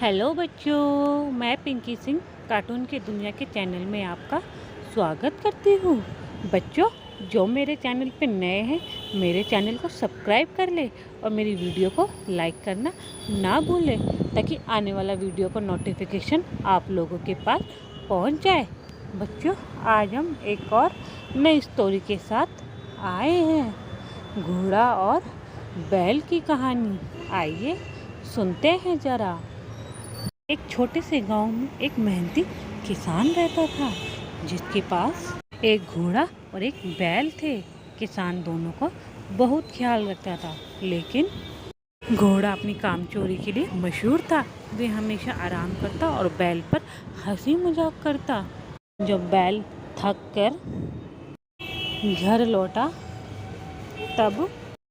Hello बच्चों, मैं Pinky Singh cartoon की दुनिया के चैनल में आपका स्वागत करती हूँ। बच्चों, जो मेरे चैनल पे नए हैं मेरे चैनल को सब्सक्राइब कर ले और मेरी वीडियो को लाइक करना ना भूलें, ताकि आने वाला वीडियो का नोटिफिकेशन आप लोगों के पास पहुँच जाए। बच्चों, आज हम एक और नई स्टोरी के साथ आए हैं, घोड़ा और बैल की कहानी। आइए सुनते हैं ज़रा। एक छोटे से गांव में एक मेहनती किसान रहता था, जिसके पास एक घोड़ा और एक बैल थे। किसान दोनों को बहुत ख्याल रखता था, लेकिन घोड़ा अपनी कामचोरी के लिए मशहूर था। वे हमेशा आराम करता और बैल पर हंसी मजाक करता। जब बैल थक कर घर लौटा, तब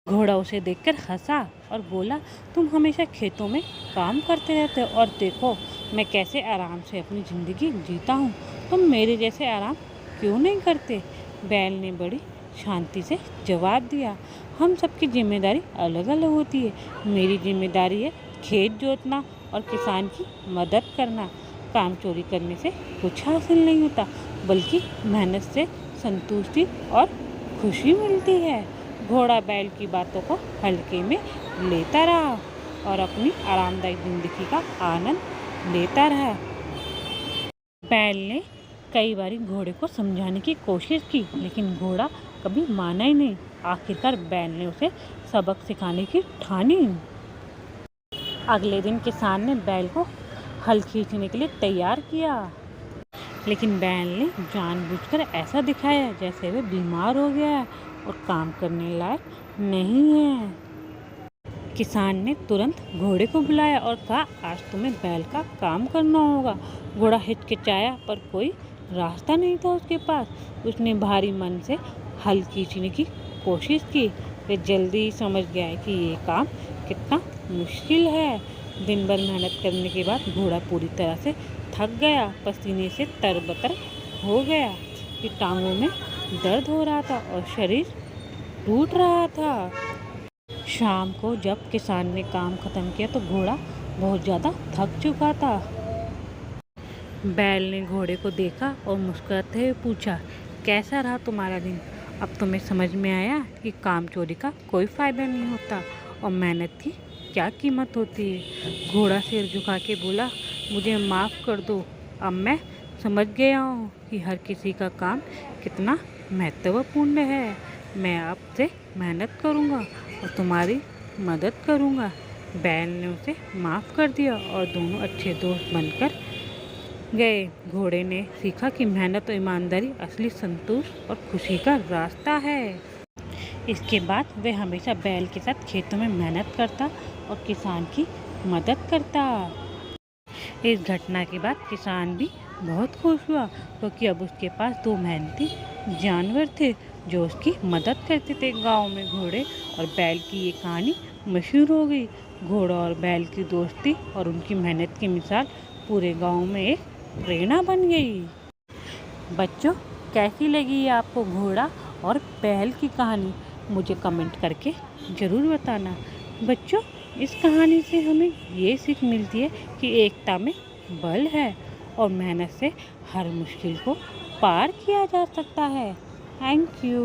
घोड़ा उसे देखकर हंसा और बोला, तुम हमेशा खेतों में काम करते रहते हो और देखो मैं कैसे आराम से अपनी ज़िंदगी जीता हूँ। तुम मेरे जैसे आराम क्यों नहीं करते? बैल ने बड़ी शांति से जवाब दिया, हम सबकी जिम्मेदारी अलग अलग होती है। मेरी जिम्मेदारी है खेत जोतना और किसान की मदद करना। काम चोरी करने से कुछ हासिल नहीं होता, बल्कि मेहनत से संतुष्टि और खुशी मिलती है। घोड़ा बैल की बातों को हल्के में लेता रहा और अपनी आरामदायक जिंदगी का आनंद लेता रहा। बैल ने कई बार घोड़े को समझाने की कोशिश की, लेकिन घोड़ा कभी माना ही नहीं। आखिरकार बैल ने उसे सबक सिखाने की ठानी। अगले दिन किसान ने बैल को हल खींचने के लिए तैयार किया, लेकिन बैल ने जानबूझकर ऐसा दिखाया जैसे वे बीमार हो गया है और काम करने लायक नहीं है। किसान ने तुरंत घोड़े को बुलाया और कहा, आज तुम्हें बैल का काम करना होगा। घोड़ा हिचकिचाया, पर कोई रास्ता नहीं था उसके पास। उसने भारी मन से हल खींचने की कोशिश की। वे जल्दी ही समझ गया कि ये काम कितना मुश्किल है। दिन भर मेहनत करने के बाद घोड़ा पूरी तरह से थक गया, पसीने से तरबतर हो गया कि टांगों में दर्द हो रहा था और शरीर टूट रहा था। शाम को जब किसान ने काम खत्म किया तो घोड़ा बहुत ज़्यादा थक चुका था। बैल ने घोड़े को देखा और मुस्कुराते हुए पूछा, कैसा रहा तुम्हारा दिन? अब तुम्हें समझ में आया कि काम चोरी का कोई फ़ायदा नहीं होता और मेहनत की क्या कीमत होती है? घोड़ा सिर झुका के बोला, मुझे माफ़ कर दो, अब मैं समझ गया हूँ कि हर किसी का काम कितना महत्वपूर्ण है। मैं आपसे मेहनत करूँगा और तुम्हारी मदद करूँगा। बैल ने उसे माफ़ कर दिया और दोनों अच्छे दोस्त बनकर गए। घोड़े ने सीखा कि मेहनत और ईमानदारी असली संतोष और खुशी का रास्ता है। इसके बाद वे हमेशा बैल के साथ खेतों में मेहनत करता और किसान की मदद करता। इस घटना के बाद किसान भी बहुत खुश हुआ, क्योंकि अब उसके पास दो मेहनती जानवर थे जो उसकी मदद करते थे। गांव में घोड़े और बैल की ये कहानी मशहूर हो गई। घोड़ा और बैल की दोस्ती और उनकी मेहनत की मिसाल पूरे गांव में एक प्रेरणा बन गई। बच्चों, कैसी लगी आपको घोड़ा और बैल की कहानी? मुझे कमेंट करके ज़रूर बताना। बच्चों, इस कहानी से हमें ये सीख मिलती है कि एकता में बल है और मेहनत से हर मुश्किल को पार किया जा सकता है। Thank you.